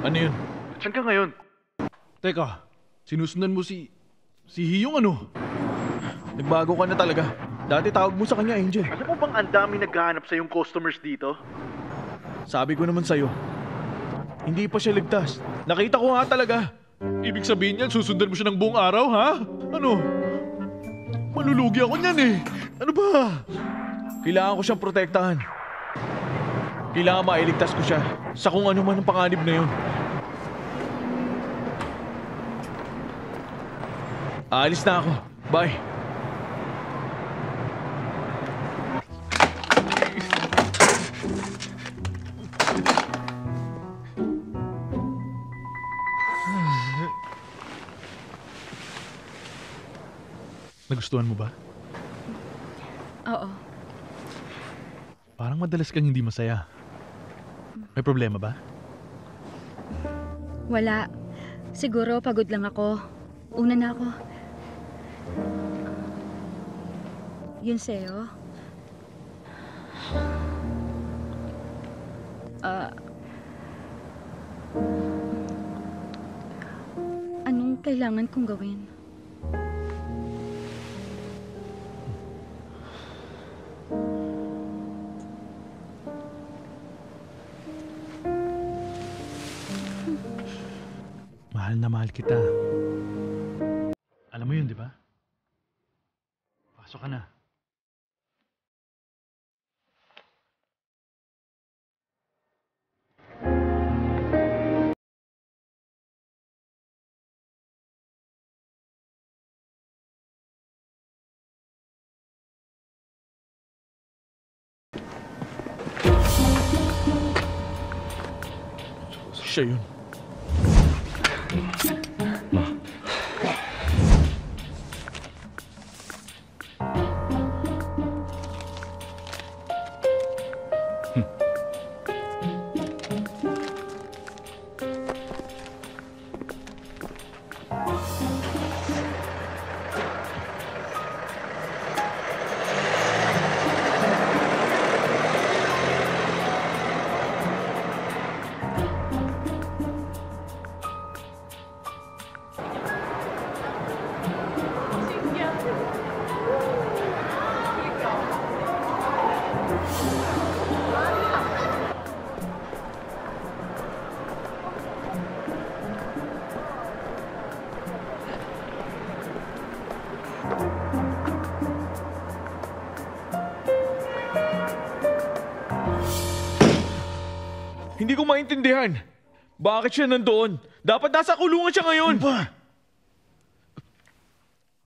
Ano yun? Saan ka ngayon? Teka, sinusundan mo si Hiyong ano? Nagbago ka na talaga. Dati tawag mo sa kanya Angel. Alam mo bang ang dami naghahanap sa yung customers dito? Sabi ko naman sa'yo, hindi pa siya ligtas. Nakita ko nga talaga. Ibig sabihin niyan, susundan mo siya ng buong araw, ha? Ano? Malulugi ako niyan eh. Ano ba? Kailangan ko siyang protektahan. Kailangan mailigtas ko siya sa kung ano man ang panganib na yun. Aalis na ako. Bye. Nagustuhan mo ba? Oo. Parang madalas kang hindi masaya. May problema ba? Wala. Siguro pagod lang ako. Una na ako. Yun sa'yo? Anong kailangan kong gawin? Mahal na mahal kita. Alam mo yun, di ba? Pasok ka na. Siya yun. Hindi ko maintindihan. Bakit siya nandoon? Dapat nasa kulungan siya ngayon. Ano ba?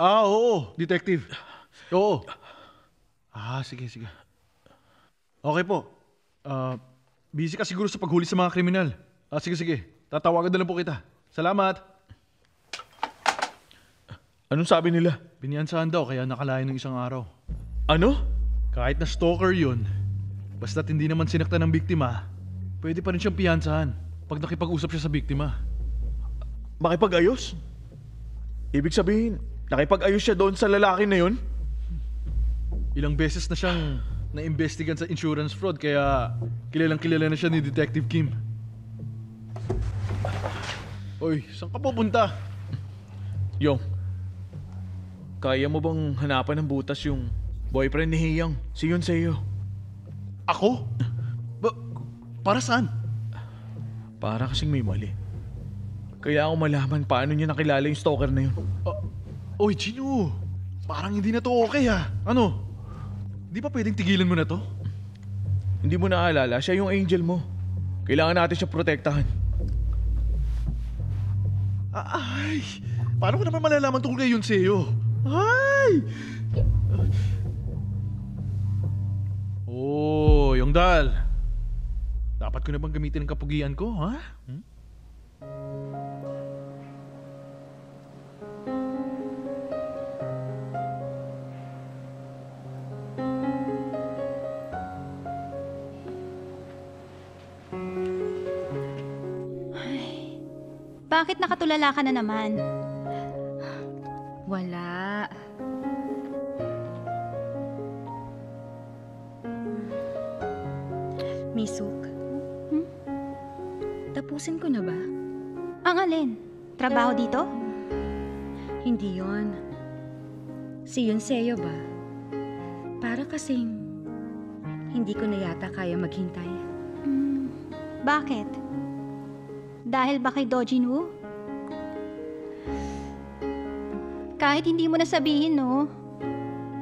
Oo, detective. Oo. Sige. Okay po. Busy ka siguro sa paghuli sa mga kriminal. Sige. Tatawagan na lang po kita. Salamat. Anong sabi nila? Biniyansahan daw kaya nakalayo ng isang araw. Ano? Kahit na stalker yun, basta't hindi naman sinaktan ng biktima, pwede pa rin siyang piyansahan pag nakipag-usap siya sa biktima. Makipag-ayos? Ibig sabihin, nakipag-ayos siya doon sa lalaki na yun? Ilang beses na siyang na-investigan sa insurance fraud kaya kilalang-kilala na siya ni Detective Kim. Oy, saan ka pupunta? Yong, kaya mo bang hanapan ng butas yung boyfriend ni Hiyang, si Yun sa'yo? Ako? Para saan? Para kasing may mali. Kaya ako malaman paano niya nakilala yung stalker na yun. Oy, Gino, parang hindi na to okay ha. Ano? Di pa pwedeng tigilan mo na to? Hindi mo naalala, siya yung angel mo. Kailangan natin siya protektahan. Ay! Paano ko naman malalaman tungkol kay Yun sa'yo? Ay! Oh, yung dal. Dapat ko na bang gamitin ang kapugian ko, ha? Bakit nakatulala ka na naman? Wala. Misuk, Tapusin ko na ba? Ang alin? Trabaho dito? Hindi yon. Si Yunseo ba? Para kasing hindi ko na yata kaya maghintay. Bakit? Dahil ba kay Dojin Woo? Kahit hindi mo na sabihin, no?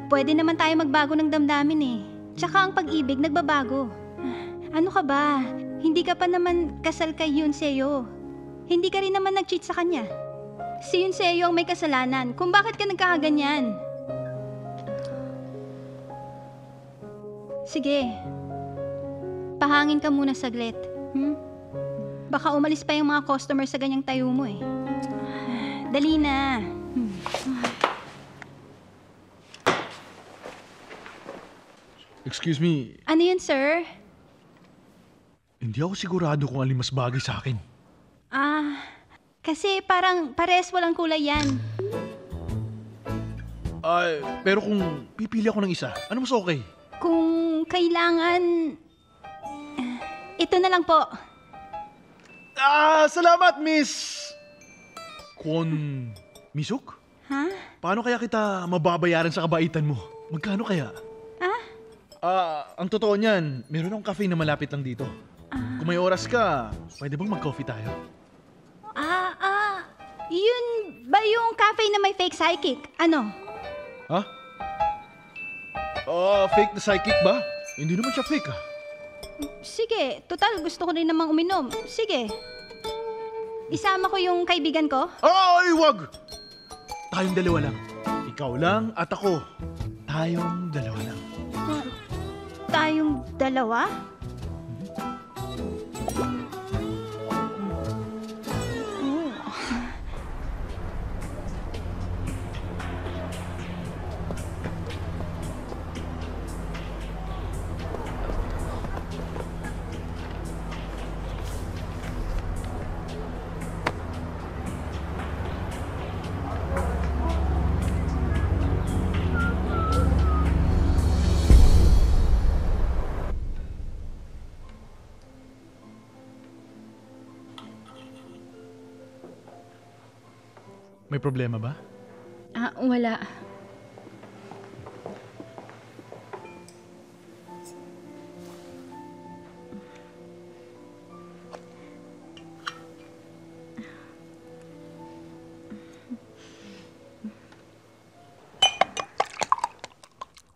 Pwede naman tayo magbago ng damdamin eh. Tsaka ang pag-ibig nagbabago. Ano ka ba? Hindi ka pa naman kasal kay Yunseo. Hindi ka rin naman nag-cheat sa kanya. Si Yunseo ang may kasalanan kung bakit ka nagkakaganyan. Sige. Pahangin ka muna saglit. Baka umalis pa yung mga customer sa ganyang tayo mo eh. Dali na. Excuse me, Ano yun, sir? hindi ako sigurado kung alin mas bagay sa akin. Kasi parang pares walang kulay yan. Pero kung pipili ako ng isa, ano mas okay? Kung kailangan... ito na lang po. Salamat, Miss Kwon Misuk? Ha? Paano kaya kita mababayaran sa kabaitan mo? Magkano kaya? Ang totoo niyan, meron akong cafe na malapit lang dito. Kung may oras ka, pwede bang mag-coffee tayo? Yun ba yung cafe na may fake psychic? Ano? Ha? Fake na psychic ba? Hindi naman siya fake Sige, total gusto ko rin namang uminom. Sige. Isama ko yung kaibigan ko? Ay, wag! Tayong dalawa lang. Ikaw lang at ako. Tayong dalawa lang. Tayong dalawa? May problema ba? Wala.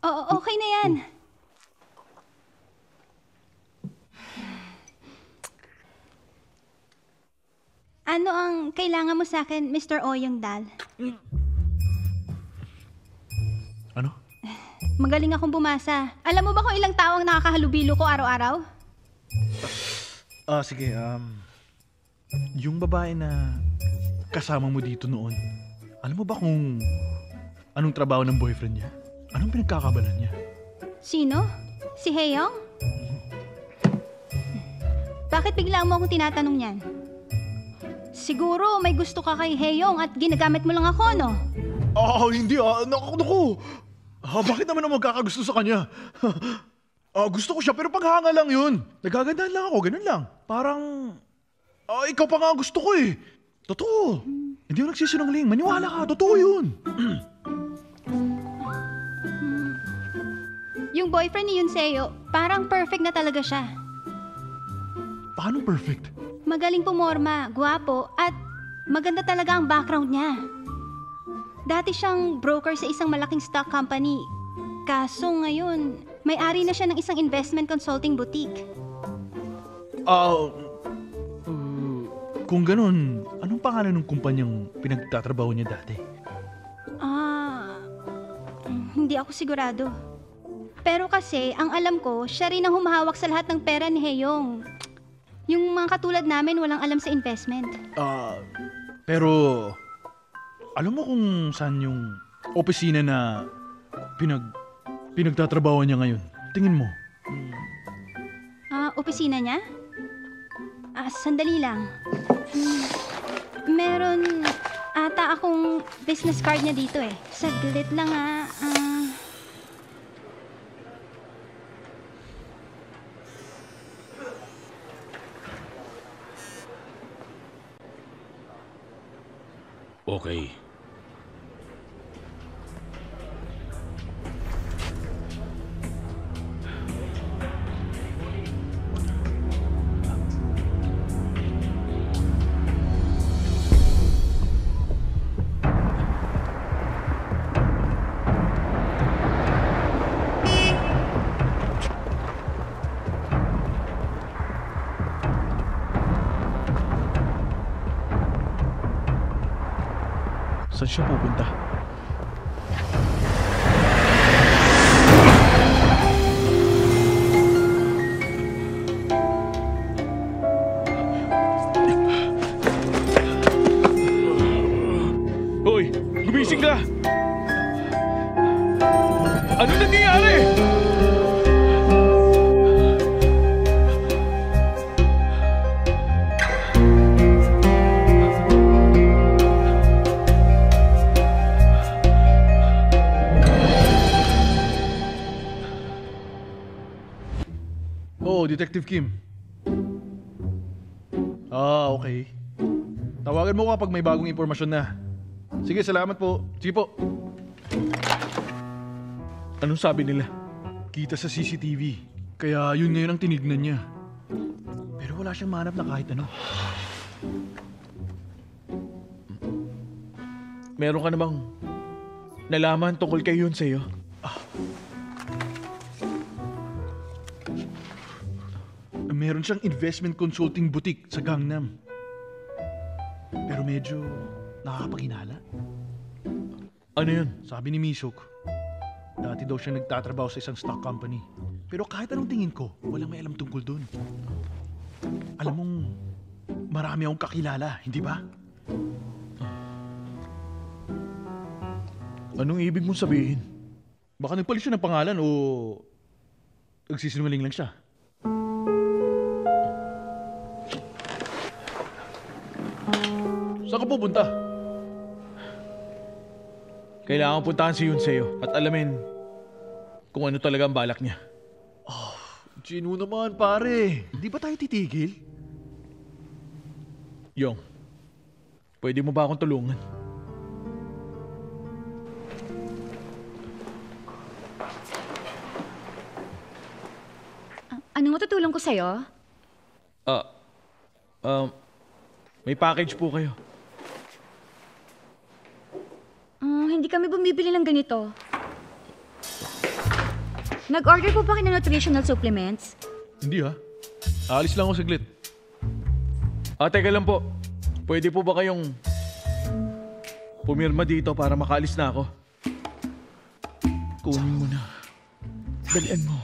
Oo, okay na yan. Ano ang kailangan mo sa akin, Mr. Oyong Dal? Ano? Magaling akong bumasa. Alam mo ba kung ilang tao ang nakakahalubilo ko araw-araw? Sige, yung babae na kasama mo dito noon, alam mo ba kung anong trabaho ng boyfriend niya? Anong pinagkakabalan niya? Sino? Si Haeyong? Bakit bigla mo akong tinatanong yan? Siguro may gusto ka kay Haeyong at ginagamit mo lang ako, no? Hindi naku. Bakit naman ako magkakagusto sa kanya? Gusto ko siya pero paghanga lang yun. Nagagandahan lang ako, ganun lang. Parang, ikaw pa nga ang gusto ko eh. Totoo. Hindi ako nagsisinungaling. Maniwala ka, totoo yun. Yung boyfriend ni Yunseo, parang perfect na talaga siya. Paano perfect? Magaling pumorma, gwapo, at maganda talaga ang background niya. Dati siyang broker sa isang malaking stock company. Kaso ngayon, may-ari na siya ng isang investment consulting boutique. Kung ganun, anong pangalan ng kumpanyang pinagtatrabaho niya dati? Hindi ako sigurado. Pero kasi, ang alam ko, siya rin ang humahawak sa lahat ng pera ni Haeyong. Yung mga katulad namin walang alam sa investment. Pero, alam mo kung saan yung opisina na pinagtatrabaho niya ngayon? Tingin mo. Opisina niya? Sandali lang. Meron ata akong business card niya dito eh. Saglit lang Okay. Saan siya pupunta? Hoy! Gumising ka! Ano nangyayari? Oo, Detective Kim. Okay. Tawagan mo ko kapag may bagong impormasyon na. Sige, salamat po. Sige po. Anong sabi nila? Kita sa CCTV. Kaya yun ngayon ang tinignan niya. Pero wala siyang mahanap na kahit ano. Meron ka namang nalaman tungkol kay Yun sa'yo? Meron siyang investment consulting boutique sa Gangnam. Pero medyo nakakapaghinala. Ano yun? Sabi ni Misok, dati daw siya nagtatrabaho sa isang stock company. Pero kahit anong tingin ko, walang may alam tungkol dun. Alam mong, marami akong kakilala, hindi ba? Anong ibig mong sabihin? Baka nagpalit siya ng pangalan o nagsisinungaling lang siya. Saan ka pupunta? Kailangan puntahan si Yun sa'yo at alamin kung ano talaga ang balak niya. Gino naman, pare. Di ba tayo titigil? Yong, pwede mo ba akong tulungan? Anong matutulong ko sa'yo? May package po kayo. Hindi kami bumibili ng ganito. Nag-order po ba kayo ng nutritional supplements? Hindi ha. Aalis lang ako saglit. Teka lang po. Pwede po ba kayong pumirma dito para makaalis na ako? Kunin mo na. Dalian mo.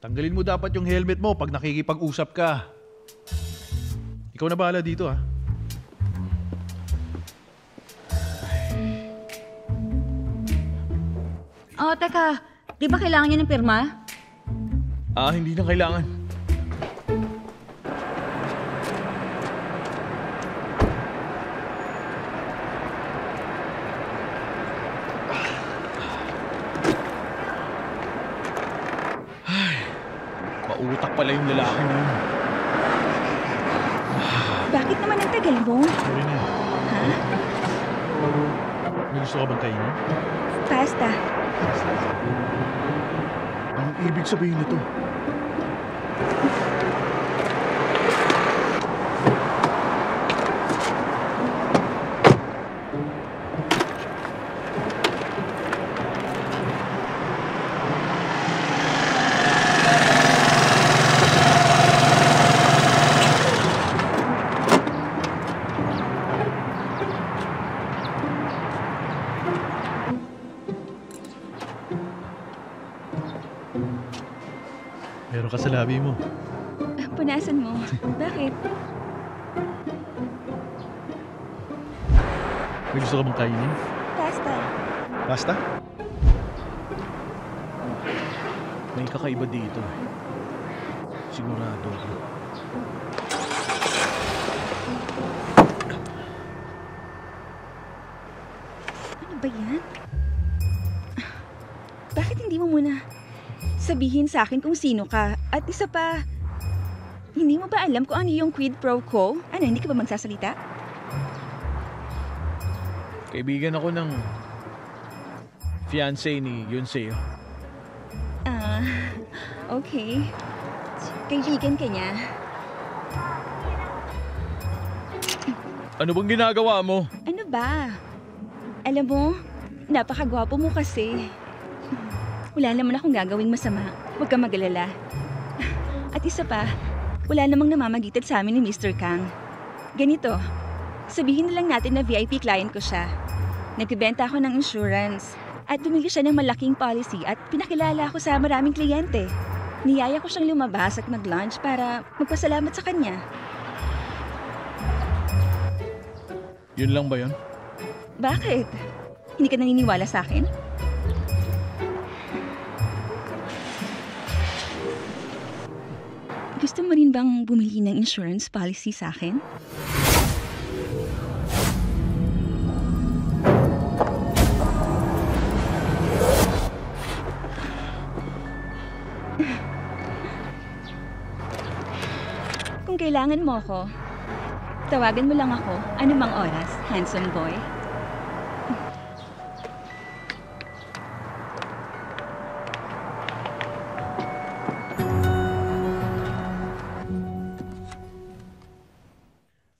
Tanggalin mo dapat yung helmet mo pag nakikipag-usap ka. Ikaw na bahala dito ha. Teka. Di ba kailangan niya ng pirma? Hindi na kailangan. Mautak pala yung lalaki na yun. Bakit naman ang tagal mo? Sorry na. Ha? May gusto ka bang kainin? Pasta. Anong ibig sabihin nito? Meron ka sa labi mo. Punasan mo. Bakit? May gusto ka bang kainin? Pasta. Pasta? May kakaiba dito. Sigurado ako. Ano ba yan? Bakit hindi mo muna sabihin sa akin kung sino ka? At isa pa, Hindi mo ba alam kung ano yung quid pro quo? Ano, hindi ka ba magsasalita? Kaibigan ako ng fiancé ni Yunseo. Okay. Kaibigan ka niya. Ano bang ginagawa mo? Ano ba? Alam mo, napakagwapo mo kasi. Wala naman akong gagawing masama. Huwag kang mag-alala. At isa pa, wala namang namamagitan sa amin ni Mr. Kang. Ganito, sabihin na lang natin na VIP client ko siya. Nagbibenta ako ng insurance at bumili siya ng malaking policy at pinakilala ako sa maraming kliyente. Niyaya ko siyang lumabas at mag-lunch para magpasalamat sa kanya. Yun lang ba yun? Bakit? Hindi ka naniniwala sa akin? Gusto mo rin bang bumili ng insurance policy sa akin? Kung kailangan mo ako, tawagan mo lang ako anumang oras, handsome boy.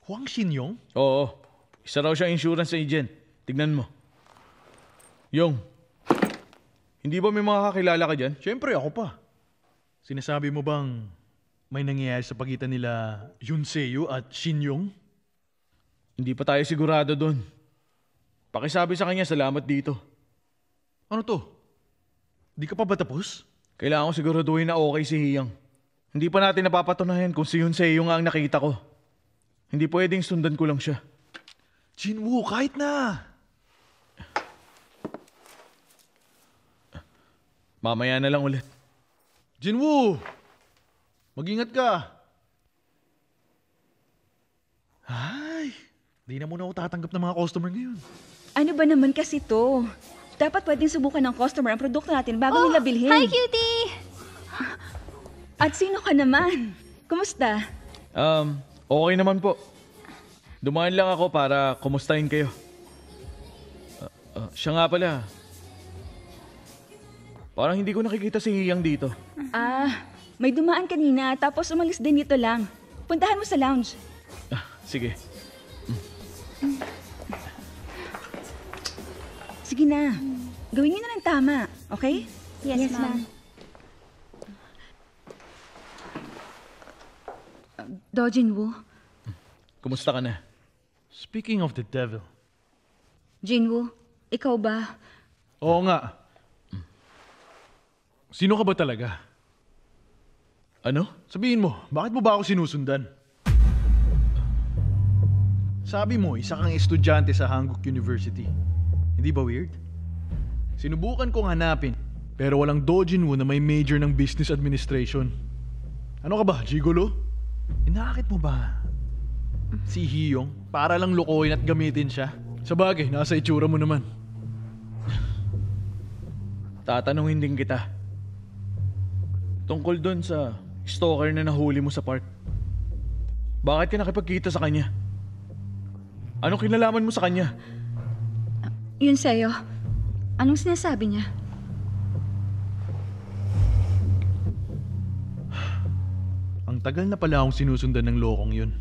Huang Xinyong? Oo. Isa raw siyang insurance agent. Tignan mo. Yung, hindi ba may mga kakilala ka dyan? Siyempre, ako pa. Sinasabi mo bang may nangyayari sa pagitan nila Yunseo at Xinyong? Hindi pa tayo sigurado doon. Pakisabi sa kanya, salamat dito. Ano to? Di ka pa ba tapos? Kailangan ko siguraduhin na okay si Hiyang. Hindi pa natin napapatunayan kung si Yunseo nga ang nakita ko. Hindi pwedeng sundan ko lang siya. Jinwoo, kahit na! Mamaya na lang ulit. Jinwoo! Mag-ingat ka! Ay, di na muna ako tatanggap ng mga customer ngayon. Ano ba naman kasi to? Dapat pwedeng subukan ng customer ang produkto natin bago nila bilhin. Hi, cutie! At sino ka naman? Kumusta? Okay naman po. Dumaan lang ako para kumustahin kayo. Siya nga pala. Parang hindi ko nakikita si Hiyang dito. May dumaan kanina tapos umalis din dito lang. Puntahan mo sa lounge. Sige. Sige na. Gawin niyo na ng tama, okay? Yes, ma'am. Jinwoo. Kumusta ka na? Speaking of the devil. Jinwoo, ikaw ba? Oo nga. Sino ka ba talaga? Ano? Sabihin mo, bakit mo ba ako sinusundan? Sabi mo, isa kang estudyante sa Hankuk University. Hindi ba weird? Sinubukan kong hanapin, pero walang Dojinwoo na may major ng business administration. Ano ka ba, gigolo? Inakit mo ba si Hiyong para lang lukoyin at gamitin siya? Sabagay, nasa itsura mo naman. Tatanungin din kita. Tungkol doon sa stalker na nahuli mo sa park. Bakit ka nakipagkita sa kanya? Anong kinalaman mo sa kanya? Yun sa'yo. Anong sinasabi niya? Ang tagal na pala akong sinusundan ng lokong yun.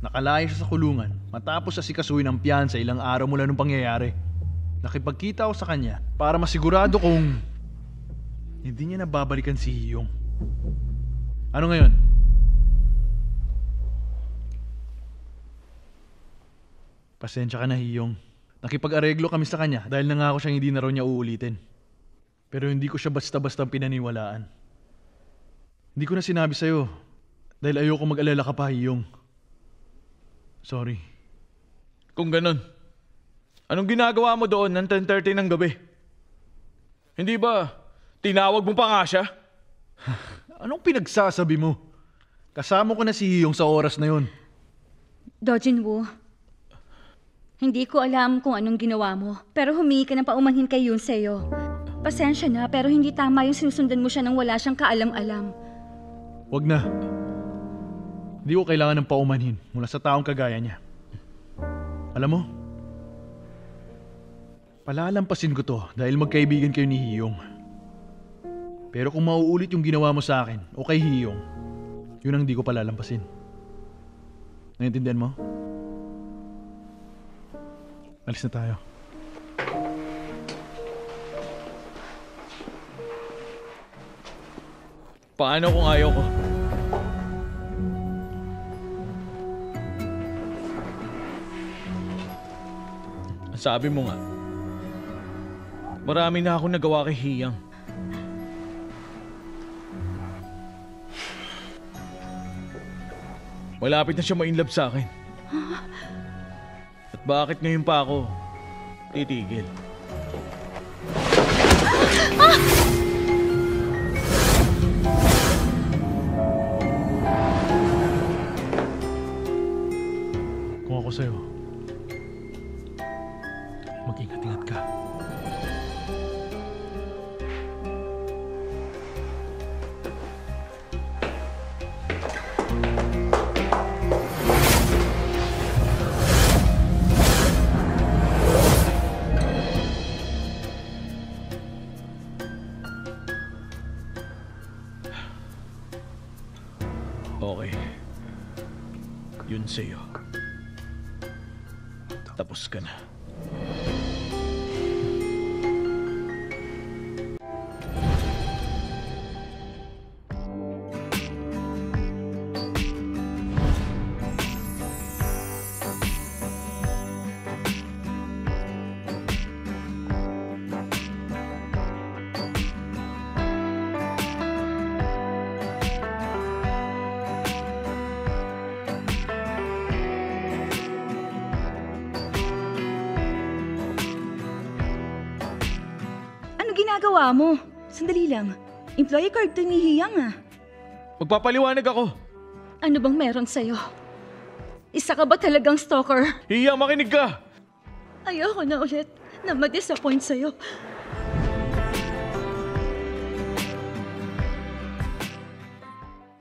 Nakalaya siya sa kulungan matapos siya sikasuhin ng piyansa ilang araw mula nung pangyayari. Nakipagkita ako sa kanya para masigurado kong hindi niya nababalikan si Hiyong. Ano ngayon? Pasensya ka na, Hiyong. Nakipag-areglo kami sa kanya dahil nangako siyang hindi na raw niya uulitin. Pero hindi ko siya basta-basta pinaniwalaan. Hindi ko na sinabi sa'yo dahil ayoko mag-alala ka pa, Hiyong. Sorry. Kung ganun, anong ginagawa mo doon ng 10:30 ng gabi? Hindi ba tinawag mo pa nga siya? Anong pinagsasabi mo? Kasama ko na si Hiyong sa oras na yun. Jinwoo, hindi ko alam kung anong ginawa mo, pero humingi ka ng paumanhin kay Yunseo. Pasensya na, pero hindi tama yung sinusundan mo siya nang wala siyang kaalam-alam. Wag na. Hindi ko kailangan ng paumanhin mula sa taong kagaya niya. Alam mo, palalampasin ko to dahil magkaibigan kayo ni Hiyong. Pero kung mauulit yung ginawa mo sa akin o kay Hiyong, yun ang hindi ko palalampasin. Naintindihan mo? Alis na tayo. Paano kung ayaw ko? Sabi mo nga, marami na akong nagawa kay Hiyang. Malapit na siya ma-inlove sa akin. At bakit ngayon pa ako titigil? Kung ako sa'yo, mag-ingat-ingat ka. Okay. Yun sa'yo. Tapos ka na. Ano ginagawa mo? Sandali lang. Employee card to ni Hiyang ah. Magpapaliwanag ako. Ano bang meron sa'yo? Isa ka ba talagang stalker? Hiyang, makinig ka! Ayoko na ulit na ma-disappoint sa'yo.